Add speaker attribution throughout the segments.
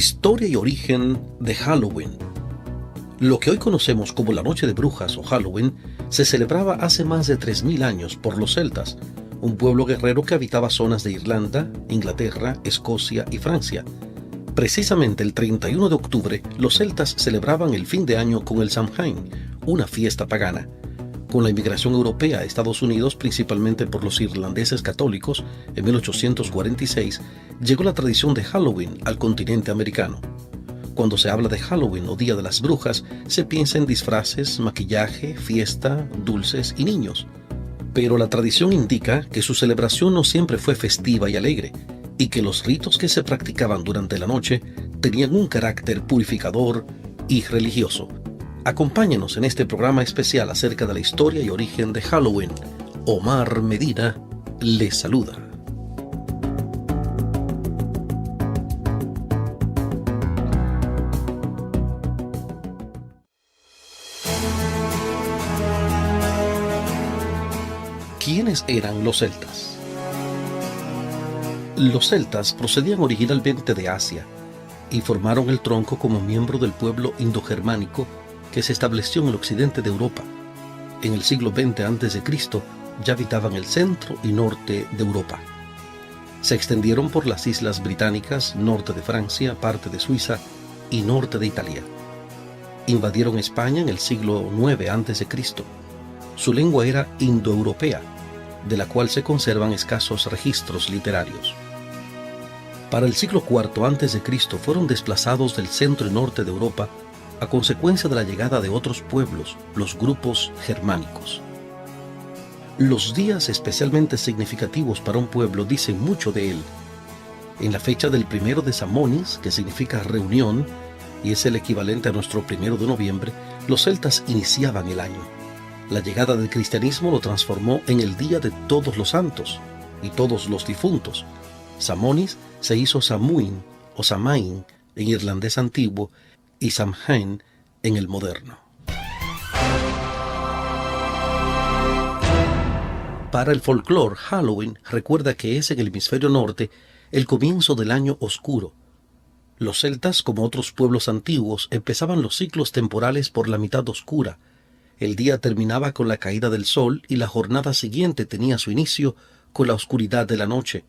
Speaker 1: Historia y origen de Halloween. Lo que hoy conocemos como la Noche de Brujas o Halloween se celebraba hace más de 3000 años por los celtas, un pueblo guerrero que habitaba zonas de Irlanda, Inglaterra, Escocia y Francia. Precisamente el 31 de octubre, los celtas celebraban el fin de año con el Samhain, una fiesta pagana. Con la inmigración europea a Estados Unidos, principalmente por los irlandeses católicos, en 1846, llegó la tradición de Halloween al continente americano. Cuando se habla de Halloween o Día de las Brujas, se piensa en disfraces, maquillaje, fiesta, dulces y niños. Pero la tradición indica que su celebración no siempre fue festiva y alegre, y que los ritos que se practicaban durante la noche tenían un carácter purificador y religioso. Acompáñenos en este programa especial acerca de la historia y origen de Halloween. Omar Medina les saluda. ¿Quiénes eran los celtas? Los celtas procedían originalmente de Asia y formaron el tronco como miembro del pueblo indogermánico que se estableció en el occidente de Europa. En el siglo XX a.C. ya habitaban el centro y norte de Europa. Se extendieron por las islas británicas, norte de Francia, parte de Suiza y norte de Italia. Invadieron España en el siglo IX a.C. Su lengua era indoeuropea, de la cual se conservan escasos registros literarios. Para el siglo IV a.C. fueron desplazados del centro y norte de Europa a consecuencia de la llegada de otros pueblos, los grupos germánicos. Los días especialmente significativos para un pueblo dicen mucho de él. En la fecha del 1 de Samonis, que significa reunión, y es el equivalente a nuestro 1 de noviembre, los celtas iniciaban el año. La llegada del cristianismo lo transformó en el Día de Todos los Santos y Todos los Difuntos. Samonis se hizo Samhain o Samain en irlandés antiguo y Samhain en el moderno. Para el folclore, Halloween recuerda que es en el hemisferio norte el comienzo del año oscuro. Los celtas, como otros pueblos antiguos, empezaban los ciclos temporales por la mitad oscura. El día terminaba con la caída del sol y la jornada siguiente tenía su inicio con la oscuridad de la noche.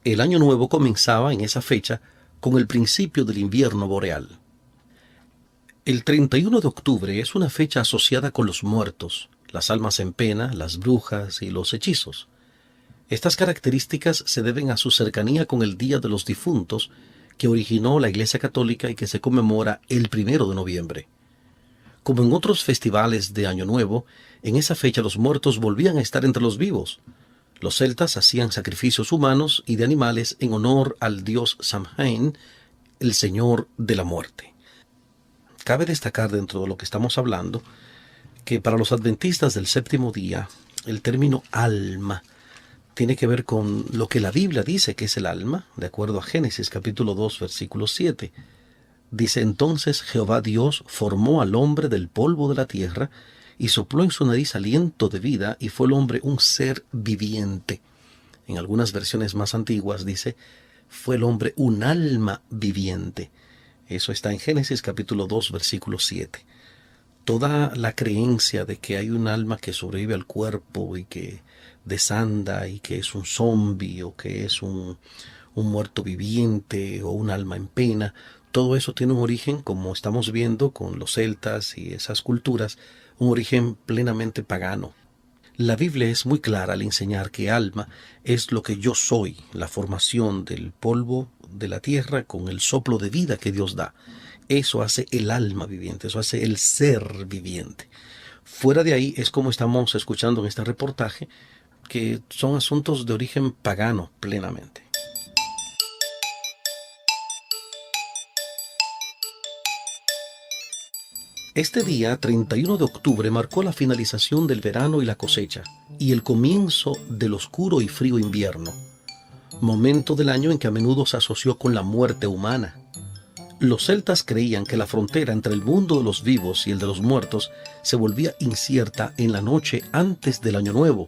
Speaker 1: El año nuevo comenzaba en esa fecha con el principio del invierno boreal. El 31 de octubre es una fecha asociada con los muertos, las almas en pena, las brujas y los hechizos. Estas características se deben a su cercanía con el Día de los Difuntos, que originó la Iglesia Católica y que se conmemora el 1 de noviembre. Como en otros festivales de Año Nuevo, en esa fecha los muertos volvían a estar entre los vivos. Los celtas hacían sacrificios humanos y de animales en honor al dios Samhain, el señor de la muerte. Cabe destacar dentro de lo que estamos hablando que para los adventistas del séptimo día, el término alma tiene que ver con lo que la Biblia dice que es el alma, de acuerdo a Génesis capítulo 2, versículo 7. Dice: entonces Jehová Dios formó al hombre del polvo de la tierra y sopló en su nariz aliento de vida, y fue el hombre un ser viviente. En algunas versiones más antiguas dice: fue el hombre un alma viviente. Eso está en Génesis capítulo 2, versículo 7. Toda la creencia de que hay un alma que sobrevive al cuerpo y que desanda y que es un zombi o que es un muerto viviente o un alma en pena, todo eso tiene un origen, como estamos viendo con los celtas y esas culturas, un origen plenamente pagano. La Biblia es muy clara al enseñar que alma es lo que yo soy, la formación del polvo de la tierra con el soplo de vida que Dios da. Eso hace el alma viviente, eso hace el ser viviente. Fuera de ahí es como estamos escuchando en este reportaje, que son asuntos de origen pagano plenamente. Este día, 31 de octubre, marcó la finalización del verano y la cosecha, y el comienzo del oscuro y frío invierno, momento del año en que a menudo se asoció con la muerte humana. Los celtas creían que la frontera entre el mundo de los vivos y el de los muertos se volvía incierta en la noche antes del Año Nuevo,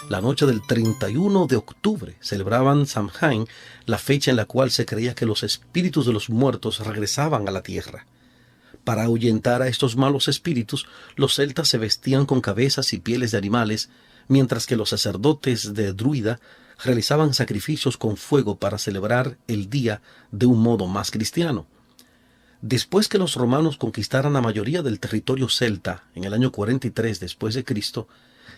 Speaker 1: La noche del 31 de octubre celebraban Samhain, la fecha en la cual se creía que los espíritus de los muertos regresaban a la tierra. Para ahuyentar a estos malos espíritus, los celtas se vestían con cabezas y pieles de animales, mientras que los sacerdotes de Druida realizaban sacrificios con fuego para celebrar el día de un modo más cristiano. Después que los romanos conquistaran la mayoría del territorio celta en el año 43 después de Cristo,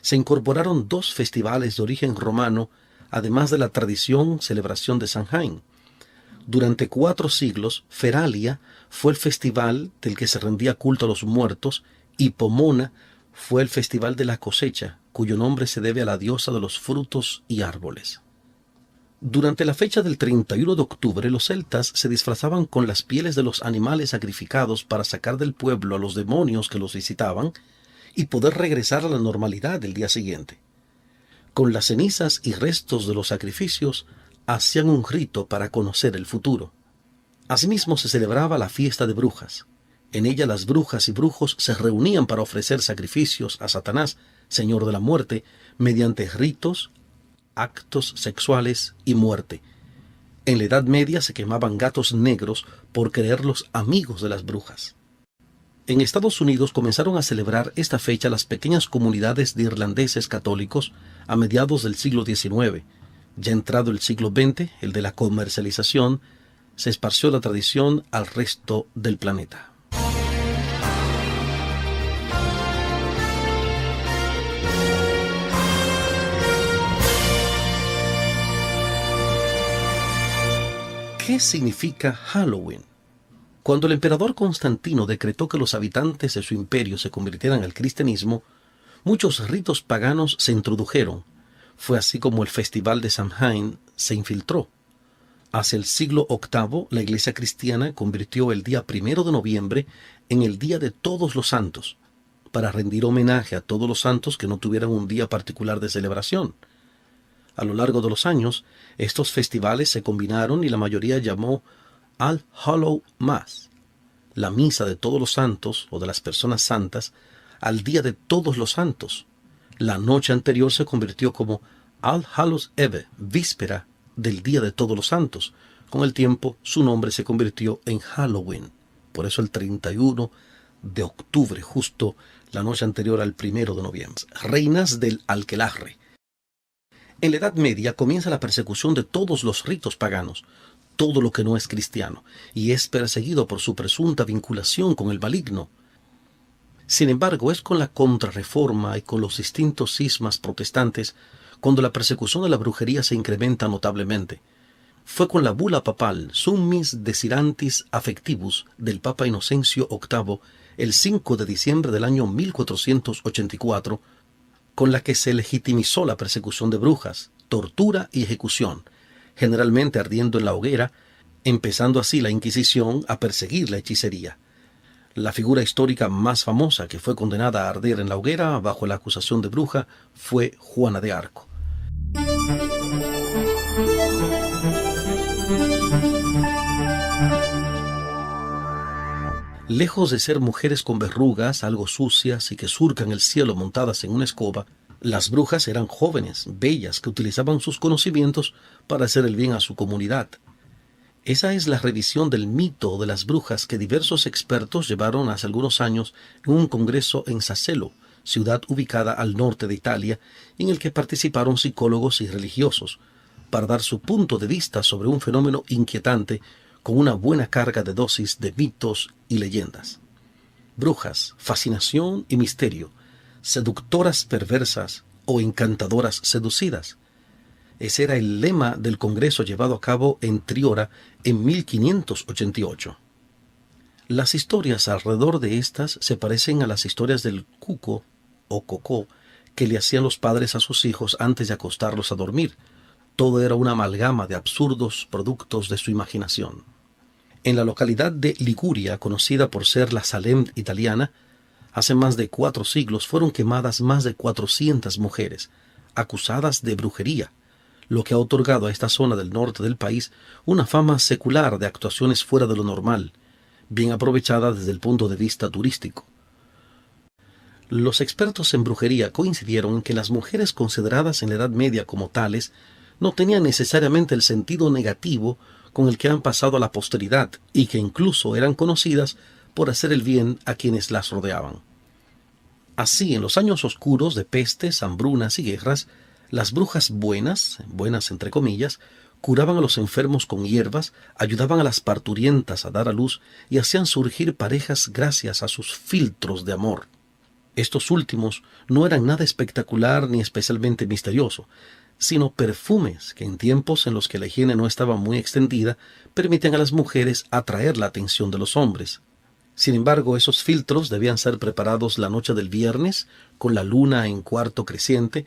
Speaker 1: se incorporaron dos festivales de origen romano, además de la tradición celebración de Samhain. Durante 4 siglos, Feralia fue el festival del que se rendía culto a los muertos, y Pomona fue el festival de la cosecha, cuyo nombre se debe a la diosa de los frutos y árboles. Durante la fecha del 31 de octubre, los celtas se disfrazaban con las pieles de los animales sacrificados para sacar del pueblo a los demonios que los visitaban y poder regresar a la normalidad el día siguiente. Con las cenizas y restos de los sacrificios, hacían un rito para conocer el futuro. Asimismo se celebraba la fiesta de brujas. En ella las brujas y brujos se reunían para ofrecer sacrificios a Satanás, señor de la muerte, mediante ritos, actos sexuales y muerte. En la Edad Media se quemaban gatos negros por creerlos amigos de las brujas. En Estados Unidos comenzaron a celebrar esta fecha las pequeñas comunidades de irlandeses católicos a mediados del siglo XIX. Ya entrado el siglo XX, el de la comercialización, se esparció la tradición al resto del planeta. ¿Qué significa Halloween? Cuando el emperador Constantino decretó que los habitantes de su imperio se convirtieran al cristianismo, muchos ritos paganos se introdujeron. Fue así como el festival de Samhain se infiltró. Hacia el siglo VIII, la Iglesia cristiana convirtió el día 1 de noviembre en el Día de Todos los Santos, para rendir homenaje a todos los santos que no tuvieran un día particular de celebración. A lo largo de los años, estos festivales se combinaron y la mayoría llamó All Hallow Mass, la misa de todos los santos o de las personas santas, al Día de Todos los Santos. La noche anterior se convirtió como All Hallows Eve, víspera del Día de Todos los Santos. Con el tiempo, su nombre se convirtió en Halloween. Por eso el 31 de octubre, justo la noche anterior al 1 de noviembre. Reinas del Aquelarre. En la Edad Media comienza la persecución de todos los ritos paganos, todo lo que no es cristiano, y es perseguido por su presunta vinculación con el maligno. Sin embargo, es con la Contrarreforma y con los distintos cismas protestantes cuando la persecución de la brujería se incrementa notablemente. Fue con la bula papal Summis Desiderantis Affectivus del Papa Inocencio VIII el 5 de diciembre del año 1484, con la que se legitimizó la persecución de brujas, tortura y ejecución, generalmente ardiendo en la hoguera, empezando así la Inquisición a perseguir la hechicería. La figura histórica más famosa que fue condenada a arder en la hoguera bajo la acusación de bruja fue Juana de Arco. Lejos de ser mujeres con verrugas, algo sucias y que surcan el cielo montadas en una escoba, las brujas eran jóvenes, bellas, que utilizaban sus conocimientos para hacer el bien a su comunidad. Esa es la revisión del mito de las brujas que diversos expertos llevaron hace algunos años en un congreso en Sassuolo, ciudad ubicada al norte de Italia, en el que participaron psicólogos y religiosos, para dar su punto de vista sobre un fenómeno inquietante con una buena carga de dosis de mitos y leyendas. Brujas, fascinación y misterio, seductoras perversas o encantadoras seducidas. Ese era el lema del congreso llevado a cabo en Triora en 1588. Las historias alrededor de estas se parecen a las historias del cuco o cocó que le hacían los padres a sus hijos antes de acostarlos a dormir. Todo era una amalgama de absurdos productos de su imaginación. En la localidad de Liguria, conocida por ser la Salem italiana, hace más de 4 siglos fueron quemadas más de 400 mujeres, acusadas de brujería, lo que ha otorgado a esta zona del norte del país una fama secular de actuaciones fuera de lo normal, bien aprovechada desde el punto de vista turístico. Los expertos en brujería coincidieron en que las mujeres consideradas en la Edad Media como tales no tenían necesariamente el sentido negativo con el que han pasado a la posteridad y que incluso eran conocidas por hacer el bien a quienes las rodeaban. Así, en los años oscuros de pestes, hambrunas y guerras, las brujas buenas entre comillas, curaban a los enfermos con hierbas, ayudaban a las parturientas a dar a luz y hacían surgir parejas gracias a sus filtros de amor. Estos últimos no eran nada espectacular ni especialmente misterioso, sino perfumes que en tiempos en los que la higiene no estaba muy extendida, permitían a las mujeres atraer la atención de los hombres. Sin embargo, esos filtros debían ser preparados la noche del viernes, con la luna en cuarto creciente,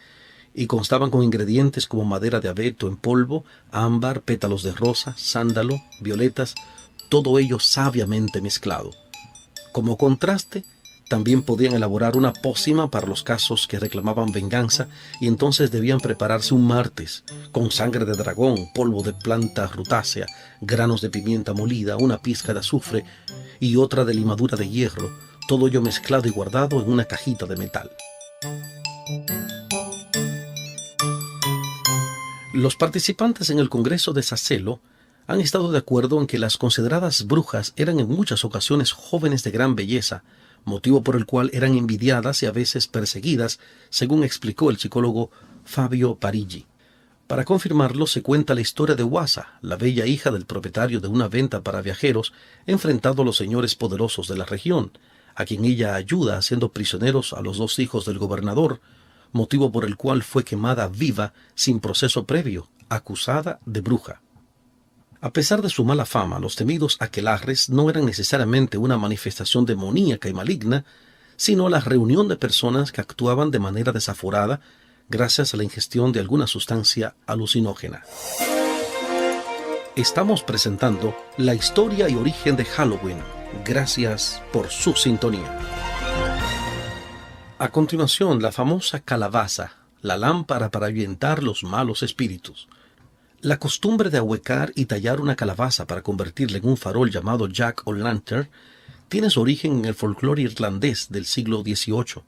Speaker 1: y constaban con ingredientes como madera de abeto en polvo, ámbar, pétalos de rosa, sándalo, violetas, todo ello sabiamente mezclado. Como contraste, también podían elaborar una pócima para los casos que reclamaban venganza y entonces debían prepararse un martes con sangre de dragón, polvo de planta rutácea, granos de pimienta molida, una pizca de azufre y otra de limadura de hierro, todo ello mezclado y guardado en una cajita de metal. Los participantes en el Congreso de Sacelo han estado de acuerdo en que las consideradas brujas eran en muchas ocasiones jóvenes de gran belleza, motivo por el cual eran envidiadas y a veces perseguidas, según explicó el psicólogo Fabio Parigi. Para confirmarlo se cuenta la historia de Wasa, la bella hija del propietario de una venta para viajeros, enfrentado a los señores poderosos de la región, a quien ella ayuda haciendo prisioneros a los dos hijos del gobernador, motivo por el cual fue quemada viva sin proceso previo, acusada de bruja. A pesar de su mala fama, los temidos aquelarres no eran necesariamente una manifestación demoníaca y maligna, sino la reunión de personas que actuaban de manera desaforada gracias a la ingestión de alguna sustancia alucinógena. Estamos presentando la historia y origen de Halloween. Gracias por su sintonía. A continuación, la famosa calabaza, la lámpara para ahuyentar los malos espíritus. La costumbre de ahuecar y tallar una calabaza para convertirla en un farol llamado Jack o Lantern tiene su origen en el folclore irlandés del siglo XVIII.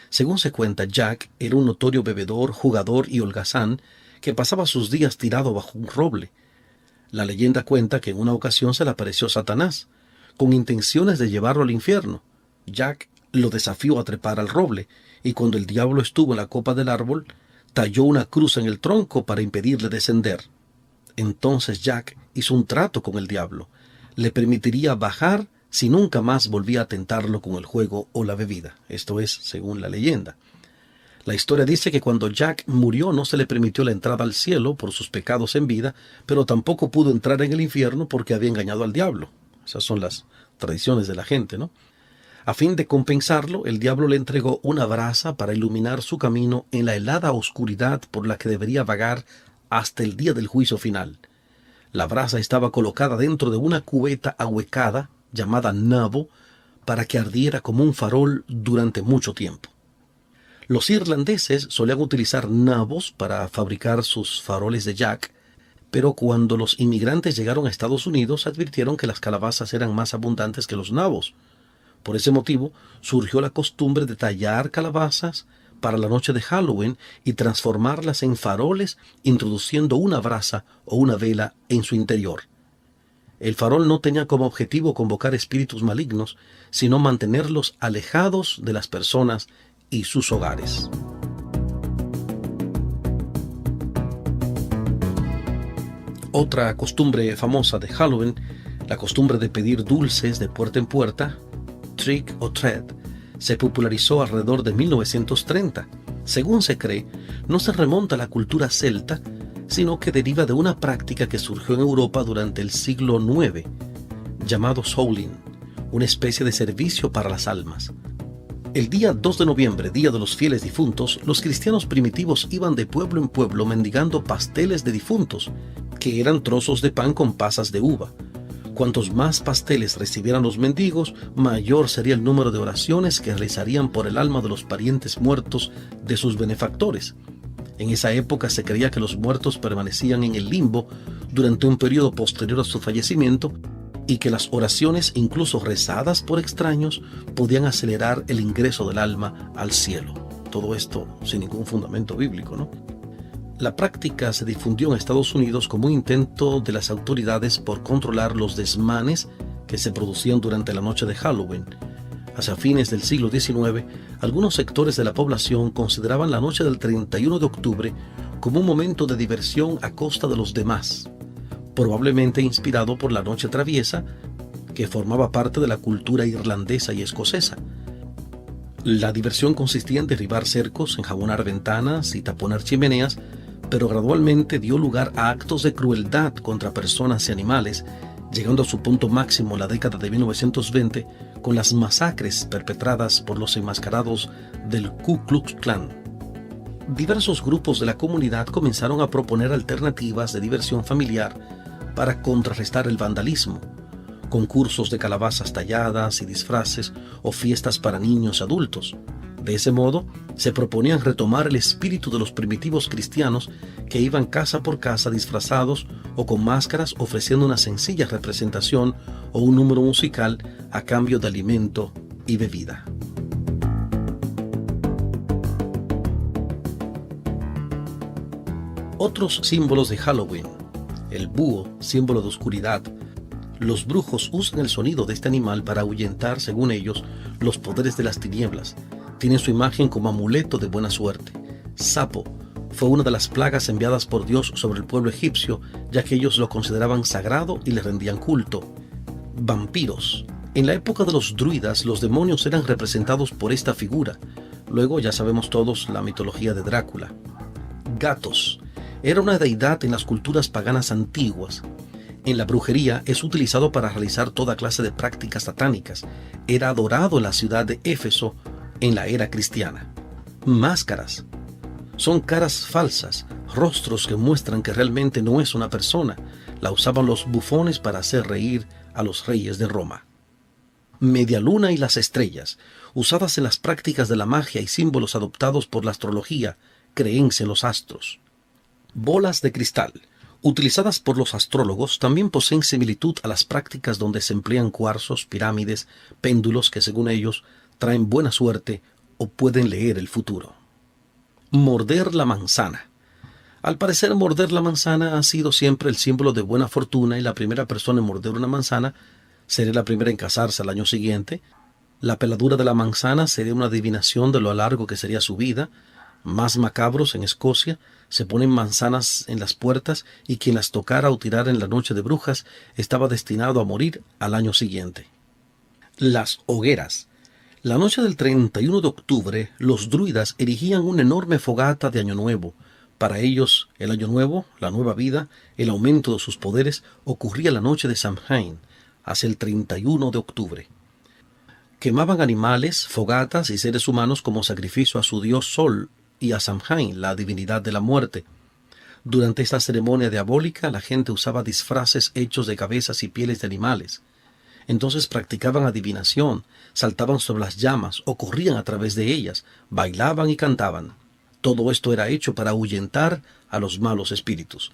Speaker 1: Según se cuenta, Jack era un notorio bebedor, jugador y holgazán que pasaba sus días tirado bajo un roble. La leyenda cuenta que en una ocasión se le apareció Satanás, con intenciones de llevarlo al infierno. Jack lo desafió a trepar al roble, y cuando el diablo estuvo en la copa del árbol, talló una cruz en el tronco para impedirle descender. Entonces Jack hizo un trato con el diablo. Le permitiría bajar si nunca más volvía a tentarlo con el juego o la bebida. Esto es, según la leyenda. La historia dice que cuando Jack murió no se le permitió la entrada al cielo por sus pecados en vida, pero tampoco pudo entrar en el infierno porque había engañado al diablo. Esas son las tradiciones de la gente, ¿no? A fin de compensarlo, el diablo le entregó una brasa para iluminar su camino en la helada oscuridad por la que debería vagar hasta el día del juicio final. La brasa estaba colocada dentro de una cubeta ahuecada, llamada nabo, para que ardiera como un farol durante mucho tiempo. Los irlandeses solían utilizar nabos para fabricar sus faroles de Jack, pero cuando los inmigrantes llegaron a Estados Unidos advirtieron que las calabazas eran más abundantes que los nabos. Por ese motivo surgió la costumbre de tallar calabazas para la noche de Halloween y transformarlas en faroles introduciendo una brasa o una vela en su interior. El farol no tenía como objetivo convocar espíritus malignos, sino mantenerlos alejados de las personas y sus hogares. Otra costumbre famosa de Halloween, la costumbre de pedir dulces de puerta en puerta, trick or treat, se popularizó alrededor de 1930. Según se cree, no se remonta a la cultura celta, sino que deriva de una práctica que surgió en Europa durante el siglo IX, llamado Samhain, una especie de servicio para las almas. El día 2 de noviembre, Día de los Fieles Difuntos, los cristianos primitivos iban de pueblo en pueblo mendigando pasteles de difuntos, que eran trozos de pan con pasas de uva. Cuantos más pasteles recibieran los mendigos, mayor sería el número de oraciones que realizarían por el alma de los parientes muertos de sus benefactores. En esa época se creía que los muertos permanecían en el limbo durante un periodo posterior a su fallecimiento y que las oraciones, incluso rezadas por extraños, podían acelerar el ingreso del alma al cielo. Todo esto sin ningún fundamento bíblico, ¿no? La práctica se difundió en Estados Unidos como un intento de las autoridades por controlar los desmanes que se producían durante la noche de Halloween. Hacia fines del siglo XIX, algunos sectores de la población consideraban la noche del 31 de octubre como un momento de diversión a costa de los demás, probablemente inspirado por la noche traviesa, que formaba parte de la cultura irlandesa y escocesa. La diversión consistía en derribar cercos, enjabonar ventanas y taponar chimeneas, pero gradualmente dio lugar a actos de crueldad contra personas y animales, llegando a su punto máximo en la década de 1920 con las masacres perpetradas por los enmascarados del Ku Klux Klan. Diversos grupos de la comunidad comenzaron a proponer alternativas de diversión familiar para contrarrestar el vandalismo, concursos de calabazas talladas y disfraces o fiestas para niños y adultos. De ese modo, se proponían retomar el espíritu de los primitivos cristianos que iban casa por casa disfrazados o con máscaras, ofreciendo una sencilla representación o un número musical a cambio de alimento y bebida. Otros símbolos de Halloween: el búho, símbolo de oscuridad. Los brujos usan el sonido de este animal para ahuyentar, según ellos, los poderes de las tinieblas. Tienen su imagen como amuleto de buena suerte. Sapo fue una de las plagas enviadas por Dios sobre el pueblo egipcio, ya que ellos lo consideraban sagrado y le rendían culto. Vampiros. En la época de los druidas, los demonios eran representados por esta figura. Luego ya sabemos todos la mitología de Drácula. Gatos. Era una deidad en las culturas paganas antiguas. En la brujería es utilizado para realizar toda clase de prácticas satánicas. Era adorado en la ciudad de Éfeso en la era cristiana. Máscaras. Son caras falsas, rostros que muestran que realmente no es una persona. La usaban los bufones para hacer reír a los reyes de Roma. Media luna y las estrellas, usadas en las prácticas de la magia y símbolos adoptados por la astrología, creencia en los astros. Bolas de cristal, utilizadas por los astrólogos, también poseen similitud a las prácticas donde se emplean cuarzos, pirámides, péndulos que según ellos traen buena suerte o pueden leer el futuro. Morder la manzana. Al parecer, morder la manzana ha sido siempre el símbolo de buena fortuna, y la primera persona en morder una manzana sería la primera en casarse al año siguiente. La peladura de la manzana sería una adivinación de lo largo que sería su vida. Más macabros, en Escocia, se ponen manzanas en las puertas y quien las tocara o tirara en la noche de brujas estaba destinado a morir al año siguiente. Las hogueras. La noche del 31 de octubre, los druidas erigían una enorme fogata de Año Nuevo. Para ellos, el Año Nuevo, la nueva vida, el aumento de sus poderes, ocurría la noche de Samhain, hacia el 31 de octubre. Quemaban animales, fogatas y seres humanos como sacrificio a su dios Sol y a Samhain, la divinidad de la muerte. Durante esta ceremonia diabólica, la gente usaba disfraces hechos de cabezas y pieles de animales. Entonces practicaban adivinación, saltaban sobre las llamas o corrían a través de ellas, bailaban y cantaban. Todo esto era hecho para ahuyentar a los malos espíritus.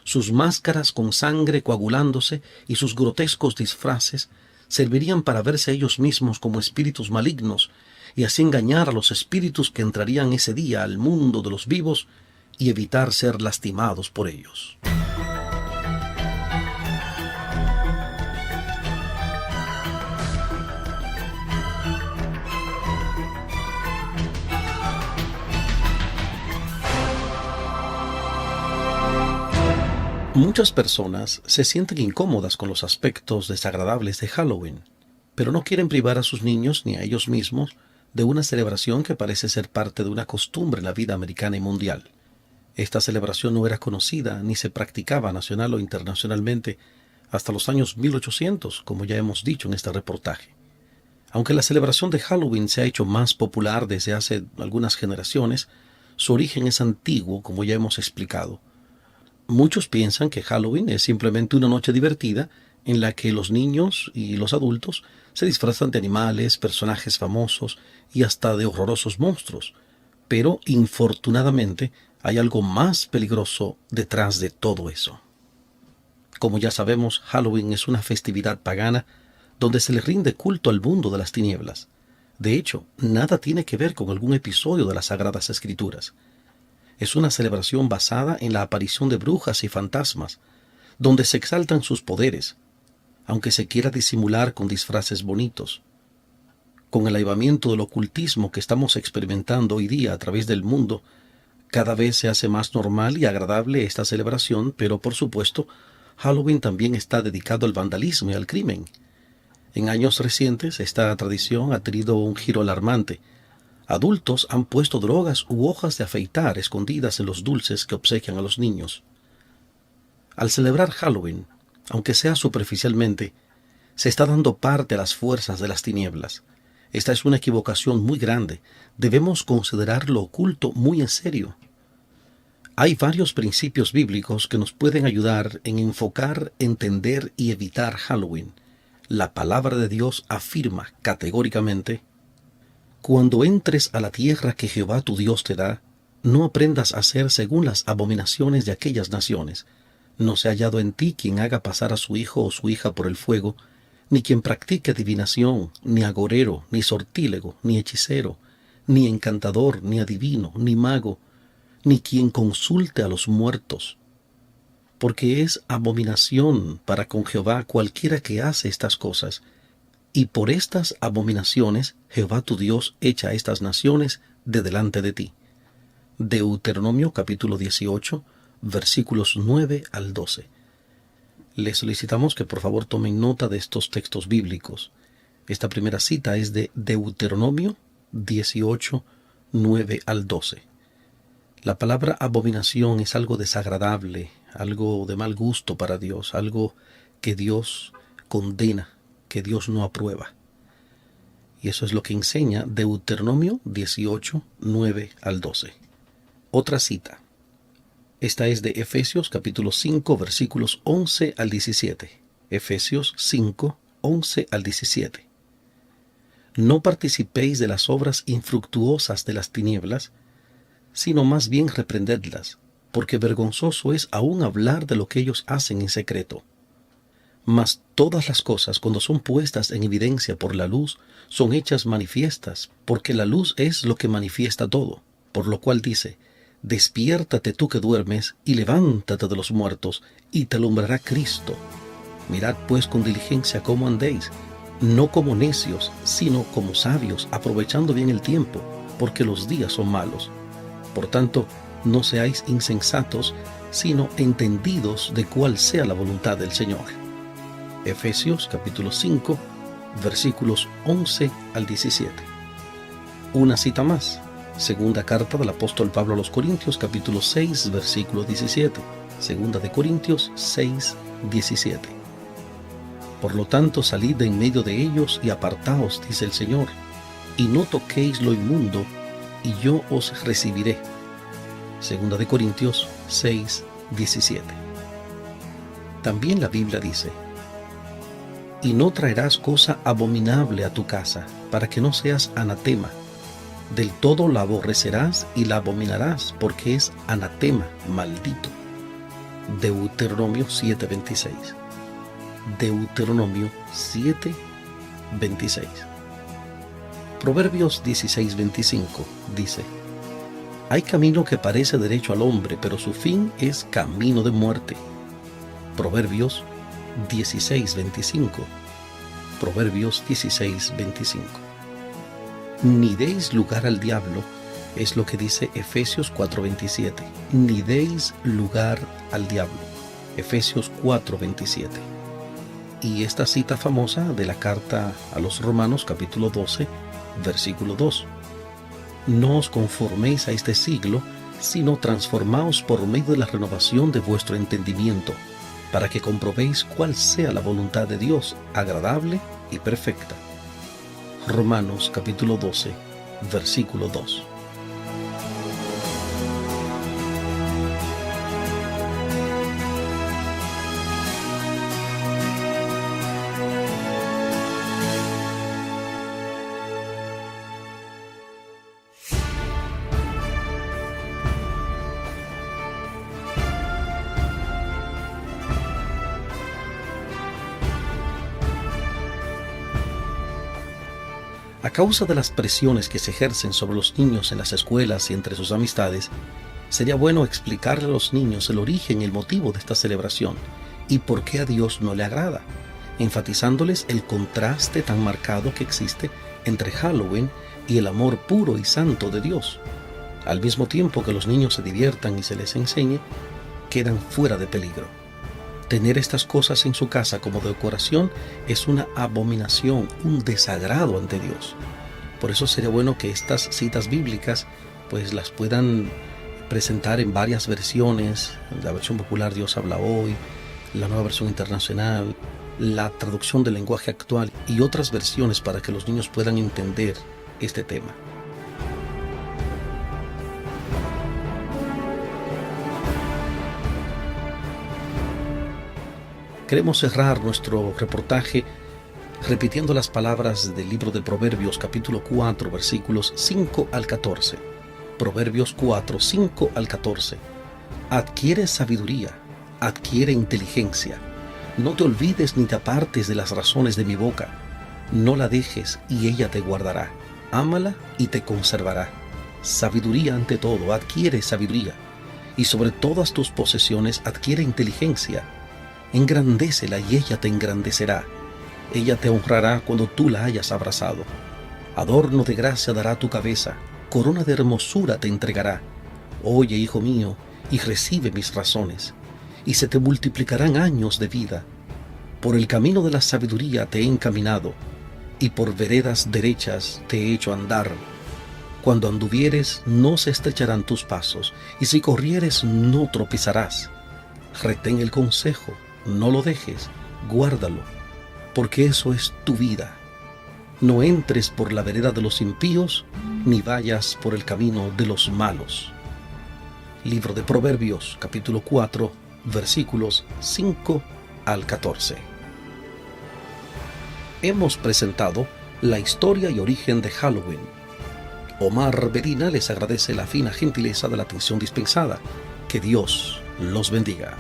Speaker 1: Sus máscaras con sangre coagulándose y sus grotescos disfraces servirían para verse ellos mismos como espíritus malignos y así engañar a los espíritus que entrarían ese día al mundo de los vivos y evitar ser lastimados por ellos. Muchas personas se sienten incómodas con los aspectos desagradables de Halloween, pero no quieren privar a sus niños ni a ellos mismos de una celebración que parece ser parte de una costumbre en la vida americana y mundial. Esta celebración no era conocida ni se practicaba nacional o internacionalmente hasta los años 1800, como ya hemos dicho en este reportaje. Aunque la celebración de Halloween se ha hecho más popular desde hace algunas generaciones, su origen es antiguo, como ya hemos explicado. Muchos piensan que Halloween es simplemente una noche divertida en la que los niños y los adultos se disfrazan de animales, personajes famosos y hasta de horrorosos monstruos. Pero, infortunadamente, hay algo más peligroso detrás de todo eso. Como ya sabemos, Halloween es una festividad pagana donde se le rinde culto al mundo de las tinieblas. De hecho, nada tiene que ver con algún episodio de las Sagradas Escrituras. Es una celebración basada en la aparición de brujas y fantasmas, donde se exaltan sus poderes, aunque se quiera disimular con disfraces bonitos. Con el avivamiento del ocultismo que estamos experimentando hoy día a través del mundo, cada vez se hace más normal y agradable esta celebración, pero por supuesto, Halloween también está dedicado al vandalismo y al crimen. En años recientes, esta tradición ha tenido un giro alarmante. Adultos han puesto drogas u hojas de afeitar escondidas en los dulces que obsequian a los niños. Al celebrar Halloween, aunque sea superficialmente, se está dando parte a las fuerzas de las tinieblas. Esta es una equivocación muy grande. Debemos considerar lo oculto muy en serio. Hay varios principios bíblicos que nos pueden ayudar en enfocar, entender y evitar Halloween. La palabra de Dios afirma categóricamente: cuando entres a la tierra que Jehová tu Dios te da, no aprendas a hacer según las abominaciones de aquellas naciones. No sea hallado en ti quien haga pasar a su hijo o su hija por el fuego, ni quien practique adivinación, ni agorero, ni sortílego, ni hechicero, ni encantador, ni adivino, ni mago, ni quien consulte a los muertos. Porque es abominación para con Jehová cualquiera que hace estas cosas, y por estas abominaciones Jehová tu Dios echa a estas naciones de delante de ti. Deuteronomio capítulo 18, versículos 9 al 12. Les solicitamos que por favor tomen nota de estos textos bíblicos. Esta primera cita es de Deuteronomio 18, 9 al 12. La palabra abominación es algo desagradable, algo de mal gusto para Dios, algo que Dios condena, que Dios no aprueba. Y eso es lo que enseña Deuteronomio 18, 9 al 12. Otra cita. Esta es de Efesios capítulo 5, versículos 11 al 17. Efesios 5, 11 al 17. No participéis de las obras infructuosas de las tinieblas, sino más bien reprendedlas, porque vergonzoso es aún hablar de lo que ellos hacen en secreto. Mas todas las cosas, cuando son puestas en evidencia por la luz, son hechas manifiestas, porque la luz es lo que manifiesta todo. Por lo cual dice: despiértate tú que duermes, y levántate de los muertos, y te alumbrará Cristo. Mirad pues con diligencia cómo andéis, no como necios, sino como sabios, aprovechando bien el tiempo, porque los días son malos. Por tanto, no seáis insensatos, sino entendidos de cuál sea la voluntad del Señor. Efesios capítulo 5, versículos 11 al 17. Una cita más. Segunda carta del apóstol Pablo a los Corintios, capítulo 6, versículo 17. Segunda de Corintios 6, 17. Por lo tanto, salid de en medio de ellos y apartaos, dice el Señor, y no toquéis lo inmundo, y yo os recibiré. Segunda de Corintios 6, 17. También la Biblia dice: y no traerás cosa abominable a tu casa, para que no seas anatema. Del todo la aborrecerás y la abominarás, porque es anatema, maldito. Deuteronomio 7:26. Deuteronomio 7:26. Proverbios 16:25 dice: hay camino que parece derecho al hombre, pero su fin es camino de muerte. Proverbios 16:25. Proverbios 16:25. Ni deis lugar al diablo, es lo que dice Efesios 4:27. Ni deis lugar al diablo. Efesios 4:27. Y esta cita famosa de la carta a los Romanos capítulo 12, versículo 2. No os conforméis a este siglo, sino transformaos por medio de la renovación de vuestro entendimiento, para que comprobéis cuál sea la voluntad de Dios, agradable y perfecta. Romanos capítulo 12, versículo 2. A causa de las presiones que se ejercen sobre los niños en las escuelas y entre sus amistades, sería bueno explicarle a los niños el origen y el motivo de esta celebración y por qué a Dios no le agrada, enfatizándoles el contraste tan marcado que existe entre Halloween y el amor puro y santo de Dios. Al mismo tiempo que los niños se diviertan y se les enseñe, quedan fuera de peligro. Tener estas cosas en su casa como decoración es una abominación, un desagrado ante Dios. Por eso sería bueno que estas citas bíblicas pues las puedan presentar en varias versiones, la versión popular Dios habla hoy, la nueva versión internacional, la traducción del lenguaje actual y otras versiones para que los niños puedan entender este tema. Queremos cerrar nuestro reportaje repitiendo las palabras del libro de Proverbios capítulo 4 versículos 5 al 14. Proverbios 4, 5 al 14. Adquiere sabiduría, adquiere inteligencia. No te olvides ni te apartes de las razones de mi boca. No la dejes y ella te guardará. Ámala y te conservará. Sabiduría ante todo, adquiere sabiduría. Y sobre todas tus posesiones adquiere inteligencia. Engrandécela y ella te engrandecerá. Ella te honrará cuando tú la hayas abrazado. Adorno de gracia dará tu cabeza, corona de hermosura te entregará. Oye, hijo mío, y recibe mis razones, y se te multiplicarán años de vida. Por el camino de la sabiduría te he encaminado, y por veredas derechas te he hecho andar. Cuando anduvieres no se estrecharán tus pasos, y si corrieres no tropezarás. Retén el consejo, no lo dejes, guárdalo, porque eso es tu vida. No entres por la vereda de los impíos, ni vayas por el camino de los malos. Libro de Proverbios, capítulo 4, versículos 5 al 14. Hemos presentado la historia y origen de Halloween. Omar Medina les agradece la fina gentileza de la atención dispensada. Que Dios los bendiga.